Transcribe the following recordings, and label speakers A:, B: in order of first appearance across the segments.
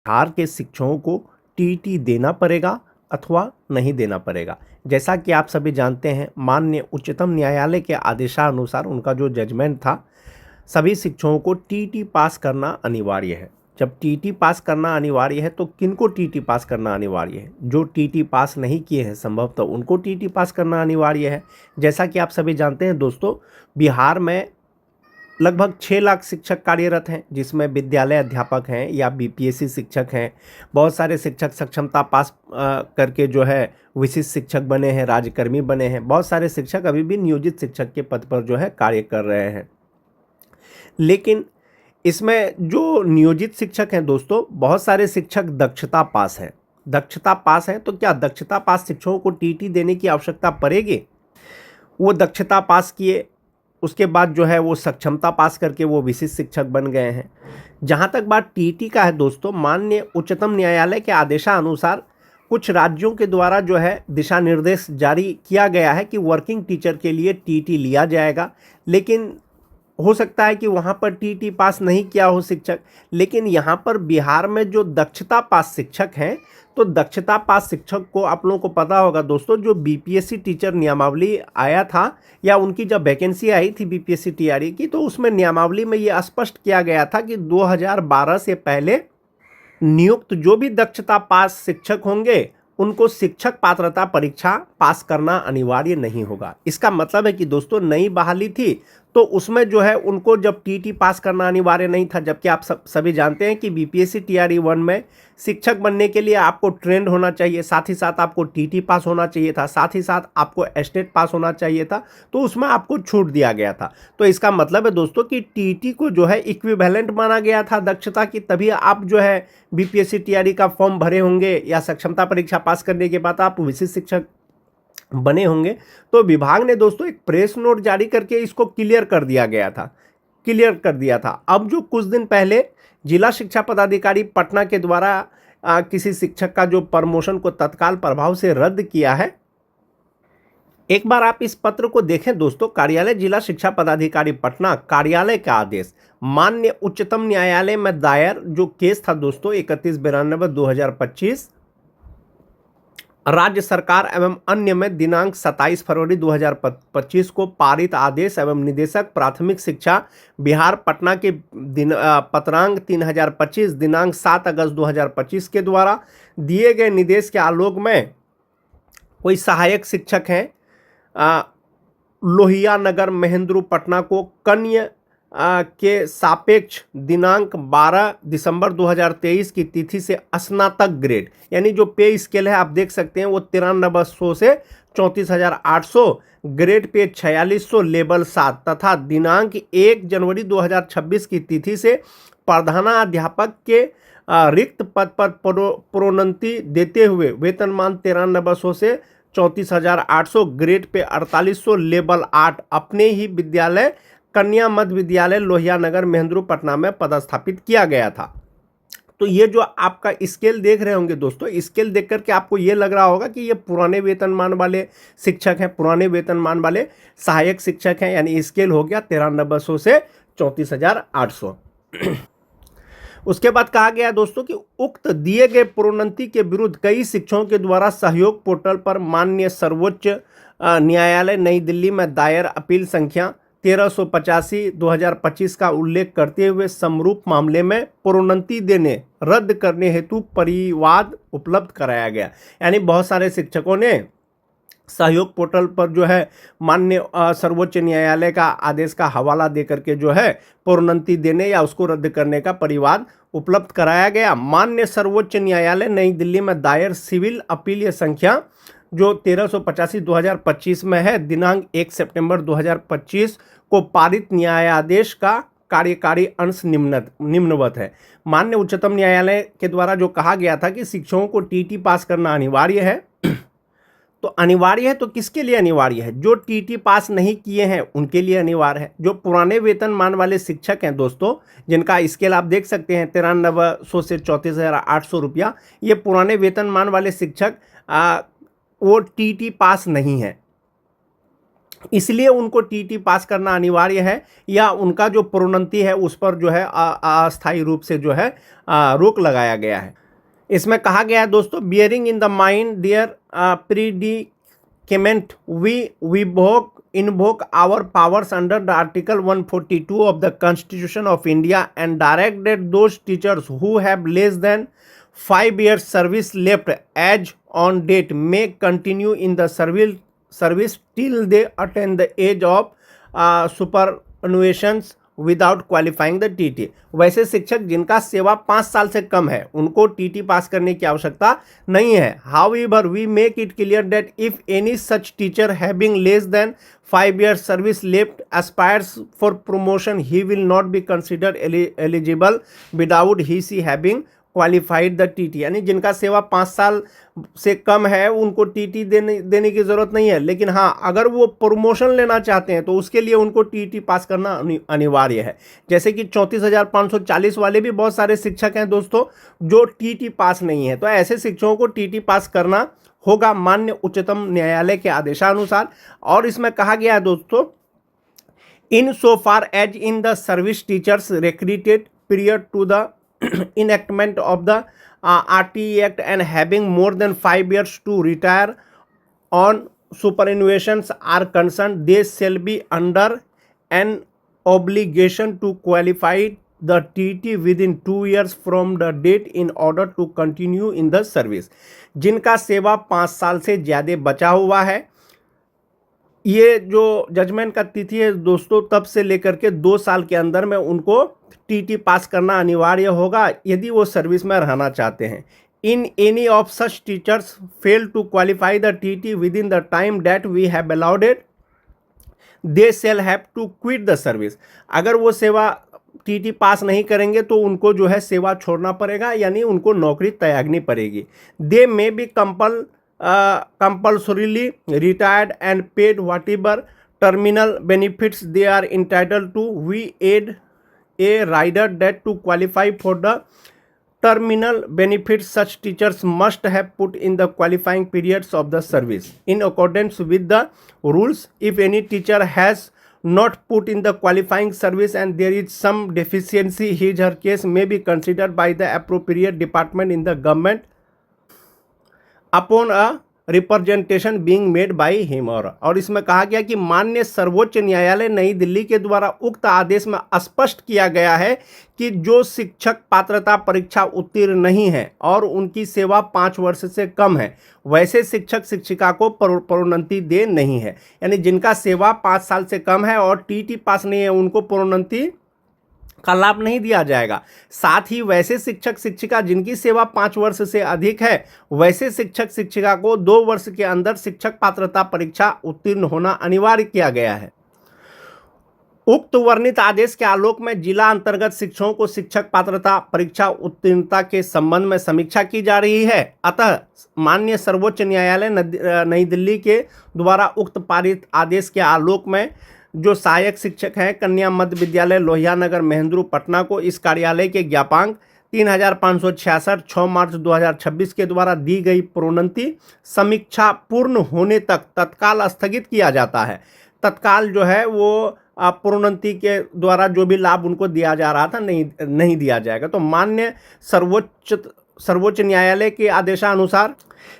A: बिहार के शिक्षकों को टीईटी देना पड़ेगा अथवा नहीं देना पड़ेगा। जैसा कि आप सभी जानते हैं, माननीय उच्चतम न्यायालय के आदेशानुसार उनका जो जजमेंट था, सभी शिक्षकों को टीईटी पास करना अनिवार्य है। जब टीईटी पास करना अनिवार्य है तो किनको टीईटी पास करना अनिवार्य है? जो टीईटी पास नहीं किए हैं संभवतः उनको टीईटी पास करना अनिवार्य है। जैसा कि आप सभी जानते हैं दोस्तों, बिहार में लगभग 6 लाख शिक्षक कार्यरत हैं, जिसमें विद्यालय अध्यापक हैं या बीपीएससी शिक्षक हैं। बहुत सारे शिक्षक सक्षमता पास करके जो है विशिष्ट शिक्षक बने हैं, राज्यकर्मी बने हैं। बहुत सारे शिक्षक अभी भी नियोजित शिक्षक के पद पर जो है कार्य कर रहे हैं। लेकिन इसमें जो नियोजित शिक्षक हैं दोस्तों, बहुत सारे शिक्षक दक्षता पास हैं। दक्षता पास हैं तो क्या दक्षता पास शिक्षकों को टीईटी देने की आवश्यकता पड़ेगी? वो दक्षता पास किए, उसके बाद जो है वो सक्षमता पास करके वो विशिष्ट शिक्षक बन गए हैं। जहाँ तक बात टीईटी का है दोस्तों, माननीय उच्चतम न्यायालय के आदेशानुसार कुछ राज्यों के द्वारा जो है दिशा निर्देश जारी किया गया है कि वर्किंग टीचर के लिए टीईटी लिया जाएगा। लेकिन हो सकता है कि वहाँ पर टीईटी पास नहीं किया हो शिक्षक, लेकिन यहाँ पर बिहार में जो दक्षता पास शिक्षक हैं, तो दक्षता पास शिक्षक को आप लोगों को पता होगा दोस्तों, जो बीपीएससी टीचर नियमावली आया था या उनकी जब वैकेंसी आई थी बीपीएससी टीआरई की, तो उसमें नियमावली में ये स्पष्ट किया गया था कि 2012 से पहले नियुक्त जो भी दक्षता पास शिक्षक होंगे उनको शिक्षक पात्रता परीक्षा पास करना अनिवार्य नहीं होगा। इसका मतलब है कि दोस्तों नई बहाली थी तो उसमें जो है उनको जब टीईटी पास करना अनिवार्य नहीं था, जबकि आप सभी जानते हैं कि बीपीएससी टीआरई 1 में शिक्षक बनने के लिए आपको ट्रेंड होना चाहिए, साथ ही साथ आपको टीईटी पास होना चाहिए था, साथ ही साथ आपको एस्टेट पास होना चाहिए था, तो उसमें आपको छूट दिया गया था। तो इसका मतलब है दोस्तों कि टीईटी को जो है इक्विवेलेंट माना गया था दक्षता की, तभी आप जो है बीपीएससी टीआरई का फॉर्म भरे होंगे या सक्षमता परीक्षा पास करने के बाद आप विशिष्ट शिक्षक बने होंगे। तो विभाग ने दोस्तों एक प्रेस नोट जारी करके इसको क्लियर कर दिया था। अब जो कुछ दिन पहले जिला शिक्षा पदाधिकारी पटना के द्वारा किसी शिक्षक का जो प्रमोशन को तत्काल प्रभाव से रद्द किया है, एक बार आप इस पत्र को देखें दोस्तों। कार्यालय जिला शिक्षा पदाधिकारी पटना कार्यालय का आदेश माननीय उच्चतम न्यायालय में दायर जो केस था दोस्तों 3192/2025 राज्य सरकार एवं अन्य में दिनांक 27 फरवरी 2025 को पारित आदेश एवं निदेशक प्राथमिक शिक्षा बिहार पटना के पत्रांक 3025 दिनांक 7 अगस्त 2025 के द्वारा दिए गए निर्देश के आलोक में कोई सहायक शिक्षक हैं लोहिया नगर महेंद्रू पटना को कन्या के सापेक्ष दिनांक 12 दिसंबर 2023 की तिथि से स्नातक ग्रेड, यानी जो पे स्केल है आप देख सकते हैं वो 9300 से 34,800, ग्रेड पे 4600 लेवल 7 तथा दिनांक 1 जनवरी 2026 की तिथि से प्रधानाध्यापक के रिक्त पद पर प्रोन्नति देते हुए वेतनमान 9300 से 34,800, ग्रेड पे 4800 लेवल 8 अपने ही विद्यालय कन्या मध्य विद्यालय लोहिया नगर महेंद्रू पटना में पदस्थापित किया गया था। तो ये जो आपका स्केल देख रहे होंगे दोस्तों, स्केल देख करके आपको ये लग रहा होगा कि ये पुराने वेतनमान वाले शिक्षक हैं, पुराने वेतनमान वाले सहायक शिक्षक हैं, यानी स्केल हो गया 9300 से 34,800। उसके बाद कहा गया दोस्तों कि उक्त दिए गए प्रोन्नति के विरुद्ध कई शिक्षकों के द्वारा सहयोग पोर्टल पर माननीय सर्वोच्च न्यायालय नई दिल्ली में दायर अपील संख्या 1385/2025 का उल्लेख करते हुए समरूप मामले में प्रोन्नति देने रद्द करने हेतु परिवाद उपलब्ध कराया गया। यानी बहुत सारे शिक्षकों ने सहयोग पोर्टल पर जो है माननीय सर्वोच्च न्यायालय का आदेश का हवाला देकर के जो है प्रोन्नति देने या उसको रद्द करने का परिवाद उपलब्ध कराया गया। माननीय सर्वोच्च न्यायालय नई दिल्ली में दायर सिविल अपील संख्या जो 1385/2025 में है दिनांक 1 सितंबर 2025 को पारित न्यायाधीश का कार्यकारी अंश निम्नवत है। माननीय उच्चतम न्यायालय के द्वारा जो कहा गया था कि शिक्षकों को टीटी पास करना अनिवार्य है, तो अनिवार्य है तो किसके लिए अनिवार्य है? जो टीटी पास नहीं किए हैं उनके लिए अनिवार्य है। जो पुराने वेतनमान वाले शिक्षक हैं दोस्तों, जिनका स्केल आप देख सकते हैं 9300 से 34,800 रुपया, ये पुराने वेतनमान वाले शिक्षक वो टीटी पास नहीं है। इसलिए उनको टीटी पास करना अनिवार्य है, या उनका जो प्रोन्नति है उस पर जो है अस्थायी रूप से जो है रोक लगाया गया है। इसमें कहा गया है दोस्तों, bearing in the mind their predicament we invoke our powers under the Article 142 of the Constitution of India and direct that those teachers who have less than 5 years service left as on date may continue in the service till they attain the age of superannuation without qualifying the TT. वैसे शिक्षक जिनका सेवा 5 साल से कम है उनको TT पास करने की आवश्यकता नहीं है। However we make it clear that if any such teacher having less than 5 years service left aspires for promotion he will not be considered eligible without he she having qualified the TT. यानी जिनका सेवा 5 साल से कम है उनको TT देने की ज़रूरत नहीं है, लेकिन हाँ अगर वो प्रमोशन लेना चाहते हैं तो उसके लिए उनको टीटी पास करना अनिवार्य है। जैसे कि 34,540 वाले भी बहुत सारे शिक्षक हैं दोस्तों जो टीटी पास नहीं है, तो ऐसे शिक्षकों को टीटी पास करना होगा माननीय उच्चतम न्यायालय के आदेशानुसार। और इसमें कहा गया है दोस्तों, insofar as in the service teachers recruited period to the enactment of the RTE Act and having more than 5 years to retire on superannuations are concerned, they shall be under an obligation to qualify the TT within 2 years from the date in order to continue in the service। जिनका सेवा 5 साल से ज़्यादा बचा हुआ है, ये जो जजमेंट का तिथि है दोस्तों तब से लेकर के 2 साल के अंदर में उनको टीटी पास करना अनिवार्य होगा यदि वो सर्विस में रहना चाहते हैं। In any of such teachers fail to qualify the TT within the time that we have allowed they shall have to quit the service. अगर वो सेवा टीटी पास नहीं करेंगे तो उनको जो है सेवा छोड़ना पड़ेगा, यानी उनको नौकरी त्यागनी पड़ेगी। They may be compulsorily retired and paid whatever terminal benefits they are entitled to। We aid a rider that to qualify for the terminal benefits such teachers must have put in the qualifying periods of the service in accordance with the rules। If any teacher has not put in the qualifying service and there is some deficiency, his or her case may be considered by the appropriate department in the government upon a representation being made by him. और इसमें कहा गया कि माननीय सर्वोच्च न्यायालय नई दिल्ली के द्वारा उक्त आदेश में स्पष्ट किया गया है कि जो शिक्षक पात्रता परीक्षा उत्तीर्ण नहीं है और उनकी सेवा 5 वर्ष से कम है वैसे शिक्षक शिक्षिका को प्रोन्नति दे नहीं है। यानी जिनका सेवा 5 साल से कम है और टीटी पास नहीं है उनको प्रोन्नति का लाभ नहीं दिया जाएगा। साथ ही वैसे शिक्षक शिक्षिका जिनकी सेवा 5 वर्ष से अधिक है वैसे शिक्षक शिक्षिका को 2 वर्ष के अंदर शिक्षक पात्रता परीक्षा उत्तीर्ण होना अनिवार्य किया गया है। उक्त वर्णित आदेश के आलोक में जिला अंतर्गत शिक्षकों को शिक्षक पात्रता परीक्षा उत्तीर्णता के संबंध में समीक्षा की जा रही है। अतः माननीय सर्वोच्च न्यायालय नई दिल्ली के द्वारा उक्त पारित आदेश के आलोक में जो सहायक शिक्षक हैं कन्या मध्य विद्यालय लोहिया नगर महेंद्रू पटना को इस कार्यालय के ज्ञापांक 3566 6 मार्च 2026 के द्वारा दी गई प्रोन्नति समीक्षा पूर्ण होने तक तत्काल स्थगित किया जाता है। तत्काल जो है वो प्रोन्नति के द्वारा जो भी लाभ उनको दिया जा रहा था नहीं दिया जाएगा। तो माननीय सर्वोच्च न्यायालय के आदेशानुसार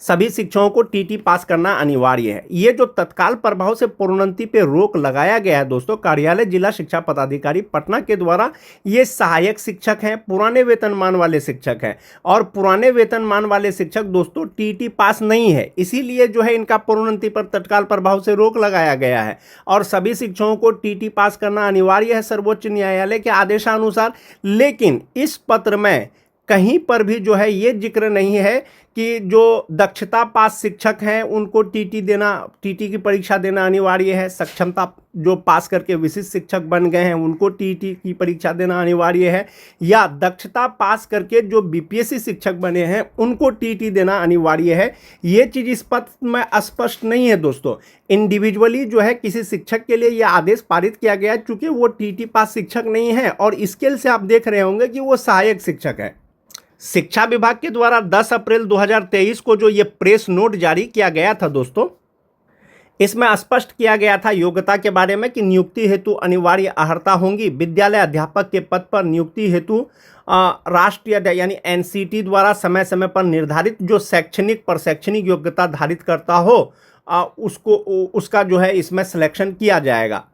A: सभी शिक्षकों को टीटी पास करना अनिवार्य है। ये जो तत्काल प्रभाव से प्रोन्नति पे रोक लगाया गया है दोस्तों कार्यालय जिला शिक्षा पदाधिकारी पटना के द्वारा, ये सहायक शिक्षक हैं, पुराने वेतनमान वाले शिक्षक हैं और पुराने वेतनमान वाले शिक्षक दोस्तों टीटी पास नहीं है, इसीलिए जो है इनका प्रोन्नति पर तत्काल प्रभाव से रोक लगाया गया है और सभी शिक्षकों को टीटी पास करना अनिवार्य है सर्वोच्च न्यायालय के आदेशानुसार। लेकिन इस पत्र में कहीं पर भी जो है ये जिक्र नहीं है कि जो दक्षता पास शिक्षक हैं उनको टीटी की परीक्षा देना अनिवार्य है, सक्षमता जो पास करके विशिष्ट शिक्षक बन गए हैं उनको टीटी की परीक्षा देना अनिवार्य है, या दक्षता पास करके जो बीपीएससी शिक्षक बने हैं उनको टीटी देना अनिवार्य है। ये चीज़ इस पत्र में स्पष्ट नहीं है दोस्तों। इंडिविजुअली जो है किसी शिक्षक के लिए यह आदेश पारित किया गया है चूँकि वो टीटी पास शिक्षक नहीं है और स्केल से आप देख रहे होंगे कि वो सहायक शिक्षक है। शिक्षा विभाग के द्वारा 10 अप्रैल 2023 को जो ये प्रेस नोट जारी किया गया था दोस्तों, इसमें स्पष्ट किया गया था योग्यता के बारे में कि नियुक्ति हेतु अनिवार्य अर्हता होंगी। विद्यालय अध्यापक के पद पर नियुक्ति हेतु राष्ट्रीय यानी एनसीटी द्वारा समय समय पर निर्धारित जो शैक्षणिक प्रशैक्षणिक योग्यता धारित करता हो उसको उसका जो है इसमें सिलेक्शन किया जाएगा।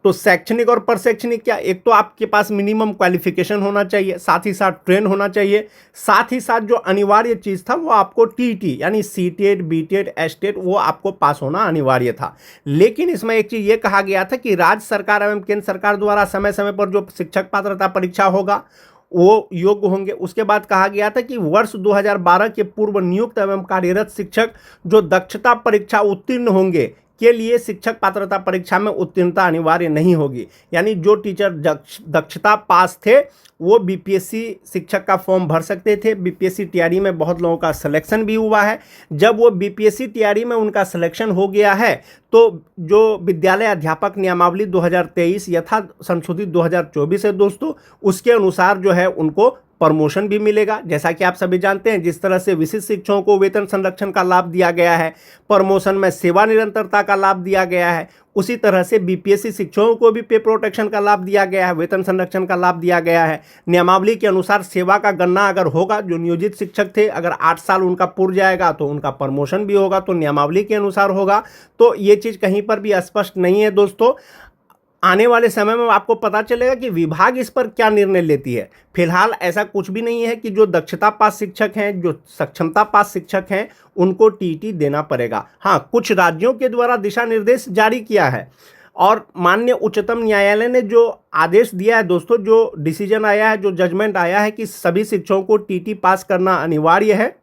A: तो शैक्षणिक और प्रशैक्षणिक क्या, एक तो आपके पास मिनिमम क्वालिफिकेशन होना चाहिए, साथ ही साथ ट्रेन होना चाहिए, साथ ही साथ जो अनिवार्य चीज़ था वो आपको टीटी यानी सीटेट बीटेट एस्टेट वो आपको पास होना अनिवार्य था। लेकिन इसमें एक चीज़ ये कहा गया था कि राज्य सरकार एवं केंद्र सरकार द्वारा समय समय पर जो शिक्षक पात्रता परीक्षा होगा वो योग्य होंगे। उसके बाद कहा गया था कि वर्ष 2012 के पूर्व नियुक्त एवं कार्यरत शिक्षक जो दक्षता परीक्षा उत्तीर्ण होंगे के लिए शिक्षक पात्रता परीक्षा में उत्तीर्णता अनिवार्य नहीं होगी। यानी जो टीचर दक्षता पास थे वो बीपीएससी शिक्षक का फॉर्म भर सकते थे। बीपीएससी टीआरई में बहुत लोगों का सिलेक्शन भी हुआ है। जब वो बीपीएससी टीआरई में उनका सिलेक्शन हो गया है तो जो विद्यालय अध्यापक नियमावली 2023 यथा संशोधित 2024 है दोस्तों, उसके अनुसार जो है उनको प्रमोशन भी मिलेगा। जैसा कि आप सभी जानते हैं जिस तरह से विशिष्ट शिक्षकों को वेतन संरक्षण का लाभ दिया गया है, प्रमोशन में सेवा निरंतरता का लाभ दिया गया है, उसी तरह से बीपीएससी शिक्षकों को भी पे प्रोटेक्शन का लाभ दिया गया है, वेतन संरक्षण का लाभ दिया गया है। नियमावली के अनुसार सेवा का गणना अगर होगा, जो नियोजित शिक्षक थे अगर 8 साल उनका पूर्ण जाएगा तो उनका प्रमोशन भी होगा, तो नियमावली के अनुसार होगा। तो ये चीज़ कहीं पर भी स्पष्ट नहीं है दोस्तों। आने वाले समय में आपको पता चलेगा कि विभाग इस पर क्या निर्णय लेती है। फिलहाल ऐसा कुछ भी नहीं है कि जो दक्षता पास शिक्षक हैं, जो सक्षमता पास शिक्षक हैं, उनको टीटी देना पड़ेगा। हाँ, कुछ राज्यों के द्वारा दिशा निर्देश जारी किया है और माननीय उच्चतम न्यायालय ने जो आदेश दिया है दोस्तों, जो डिसीजन आया है, जो जजमेंट आया है कि सभी शिक्षकों को टीटी पास करना अनिवार्य है।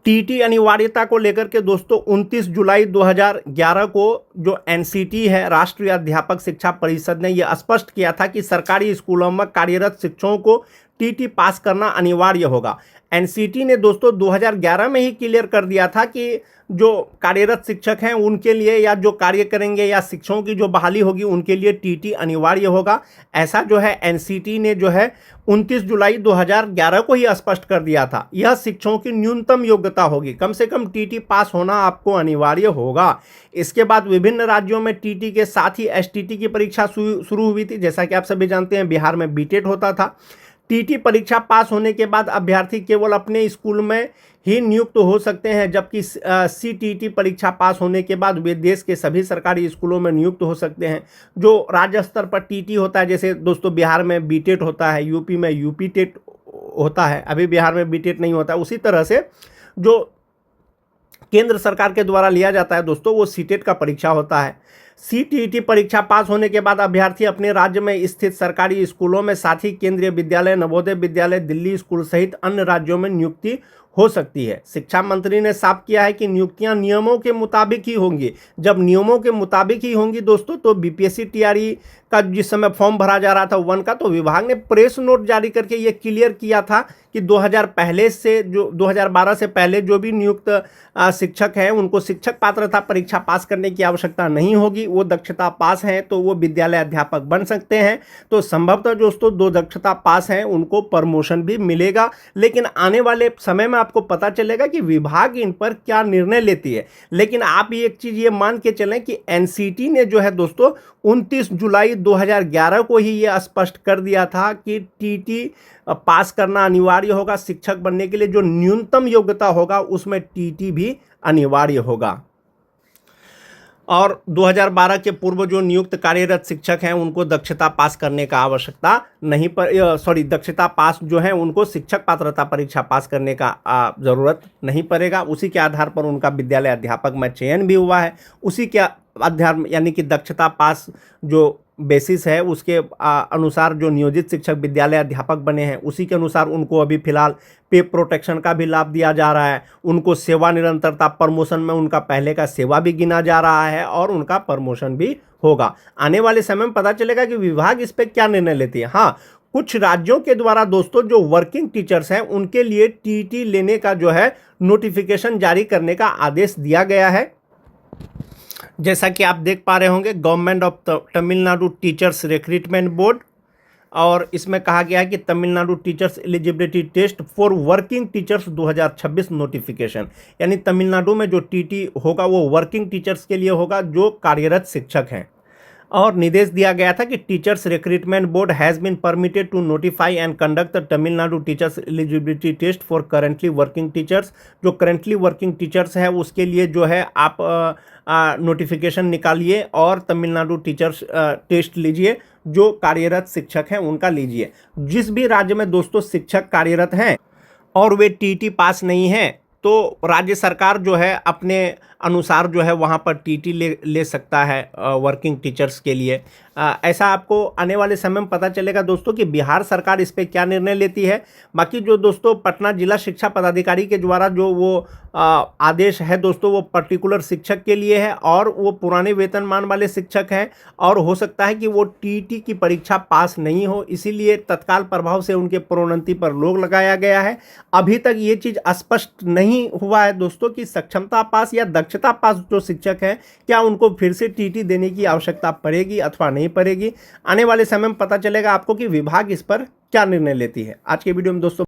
A: टीटी अनिवार्यता को लेकर के दोस्तों 29 जुलाई 2011 को जो एनसीटी है, राष्ट्रीय अध्यापक शिक्षा परिषद ने यह स्पष्ट किया था कि सरकारी स्कूलों में कार्यरत शिक्षकों को टीटी पास करना अनिवार्य होगा। एनसीटी ने दोस्तों 2011 में ही क्लियर कर दिया था कि जो कार्यरत शिक्षक हैं उनके लिए या जो कार्य करेंगे या शिक्षकों की जो बहाली होगी उनके लिए टीटी अनिवार्य होगा। ऐसा जो है एनसीटी ने जो है 29 जुलाई 2011 को ही स्पष्ट कर दिया था। यह शिक्षकों की न्यूनतम योग्यता होगी, कम से कम टीटी पास होना आपको अनिवार्य होगा। इसके बाद विभिन्न राज्यों में टीटी के साथ ही एसटीटी की परीक्षा शुरू हुई थी। जैसा कि आप सभी जानते हैं बिहार में बीटेट होता था। टीटी परीक्षा पास होने के बाद अभ्यर्थी केवल अपने स्कूल में ही नियुक्त हो सकते हैं, जबकि सीटीटी परीक्षा पास होने के बाद वे देश के सभी सरकारी स्कूलों में नियुक्त हो सकते हैं। जो राज्य स्तर पर टीटी होता है, जैसे दोस्तों बिहार में बीटेट होता है, यूपी में यूपी टेट होता है, अभी बिहार में बीटेट नहीं होता, उसी तरह से जो केंद्र सरकार के द्वारा लिया जाता है दोस्तों वो सीटेट का परीक्षा होता है। सीटीईटी परीक्षा पास होने के बाद अभ्यर्थी अपने राज्य में स्थित सरकारी स्कूलों में, साथ ही केंद्रीय विद्यालय, नवोदय विद्यालय, दिल्ली स्कूल सहित अन्य राज्यों में नियुक्ति हो सकती है। शिक्षा मंत्री ने साफ किया है कि नियुक्तियां नियमों के मुताबिक ही होंगी। जब नियमों के मुताबिक ही होंगी दोस्तों, तो बीपीएससी टीआरई का जिस समय फॉर्म भरा जा रहा था 1 का, तो विभाग ने प्रेस नोट जारी करके ये क्लियर किया था कि 2012 से पहले जो भी नियुक्त शिक्षक हैं उनको शिक्षक पात्रता परीक्षा पास करने की आवश्यकता नहीं होगी। वो दक्षता पास हैं तो वो विद्यालय अध्यापक बन सकते हैं। तो संभवतः दोस्तों 2 दक्षता पास हैं उनको प्रमोशन भी मिलेगा। लेकिन आने वाले समय में आपको पता चलेगा कि विभाग इन पर क्या निर्णय लेती है। लेकिन आप एक चीज़ ये मान के चलें कि एनसीटी ने जो है दोस्तों 29 जुलाई 2011 को ही ये स्पष्ट कर दिया था कि टीटी पास करना अनिवार्य होगा। शिक्षक बनने के लिए जो न्यूनतम योग्यता होगा उसमें टीटी भी अनिवार्य होगा। और 2012 के पूर्व जो नियुक्त कार्यरत शिक्षक हैं उनको दक्षता पास करने का आवश्यकता नहीं दक्षता पास जो है उनको शिक्षक पात्रता परीक्षा पास करने का ज़रूरत नहीं पड़ेगा। उसी के आधार पर उनका विद्यालय अध्यापक में चयन भी हुआ है। उसी के आधार यानी कि दक्षता पास जो बेसिस है उसके अनुसार जो नियोजित शिक्षक विद्यालय अध्यापक बने हैं उसी के अनुसार उनको अभी फिलहाल पे प्रोटेक्शन का भी लाभ दिया जा रहा है। उनको सेवा निरंतरता प्रमोशन में उनका पहले का सेवा भी गिना जा रहा है और उनका प्रमोशन भी होगा। आने वाले समय में पता चलेगा कि विभाग इस पर क्या निर्णय लेती है। हाँ, कुछ राज्यों के द्वारा दोस्तों जो वर्किंग टीचर्स हैं उनके लिए टीटी लेने का जो है नोटिफिकेशन जारी करने का आदेश दिया गया है। जैसा कि आप देख पा रहे होंगे, government of Tamil Nadu teachers recruitment board और इसमें कहा गया है कि Tamil Nadu teachers eligibility test for working teachers 2026 notification, यानी तमिलनाडु में जो टीटी होगा वो वर्किंग टीचर्स के लिए होगा जो कार्यरत शिक्षक हैं। और निर्देश दिया गया था कि teachers recruitment board has been permitted to notify and conduct the Tamil Nadu teachers eligibility test for currently working teachers. जो करेंटली वर्किंग टीचर्स है उसके लिए जो है आप नोटिफिकेशन निकालिए और तमिलनाडु टीचर्स टेस्ट लीजिए। जो कार्यरत शिक्षक हैं उनका लीजिए। जिस भी राज्य में दोस्तों शिक्षक कार्यरत हैं और वे टीटी पास नहीं हैं तो राज्य सरकार जो है अपने अनुसार जो है वहाँ पर टीटी ले सकता है वर्किंग टीचर्स के लिए। ऐसा आपको आने वाले समय में पता चलेगा दोस्तों कि बिहार सरकार इस पे क्या निर्णय लेती है। बाकी जो दोस्तों पटना जिला शिक्षा पदाधिकारी के द्वारा जो वो आदेश है दोस्तों वो पर्टिकुलर शिक्षक के लिए है और वो पुराने वेतनमान वाले शिक्षक हैं और हो सकता है कि वो टीटी की परीक्षा पास नहीं हो, इसीलिए तत्काल प्रभाव से उनके प्रोन्नति पर रोक लगाया गया है। अभी तक ये चीज़ स्पष्ट नहीं हुआ है दोस्तों कि सक्षमता पास या दक्षता पास जो शिक्षक हैं क्या उनको फिर से टीटी देने की आवश्यकता पड़ेगी अथवा नहीं पड़ेगी। आने वाले समय में पता चलेगा आपको कि विभाग इस पर क्या निर्णय लेती है। आज के वीडियो में दोस्तों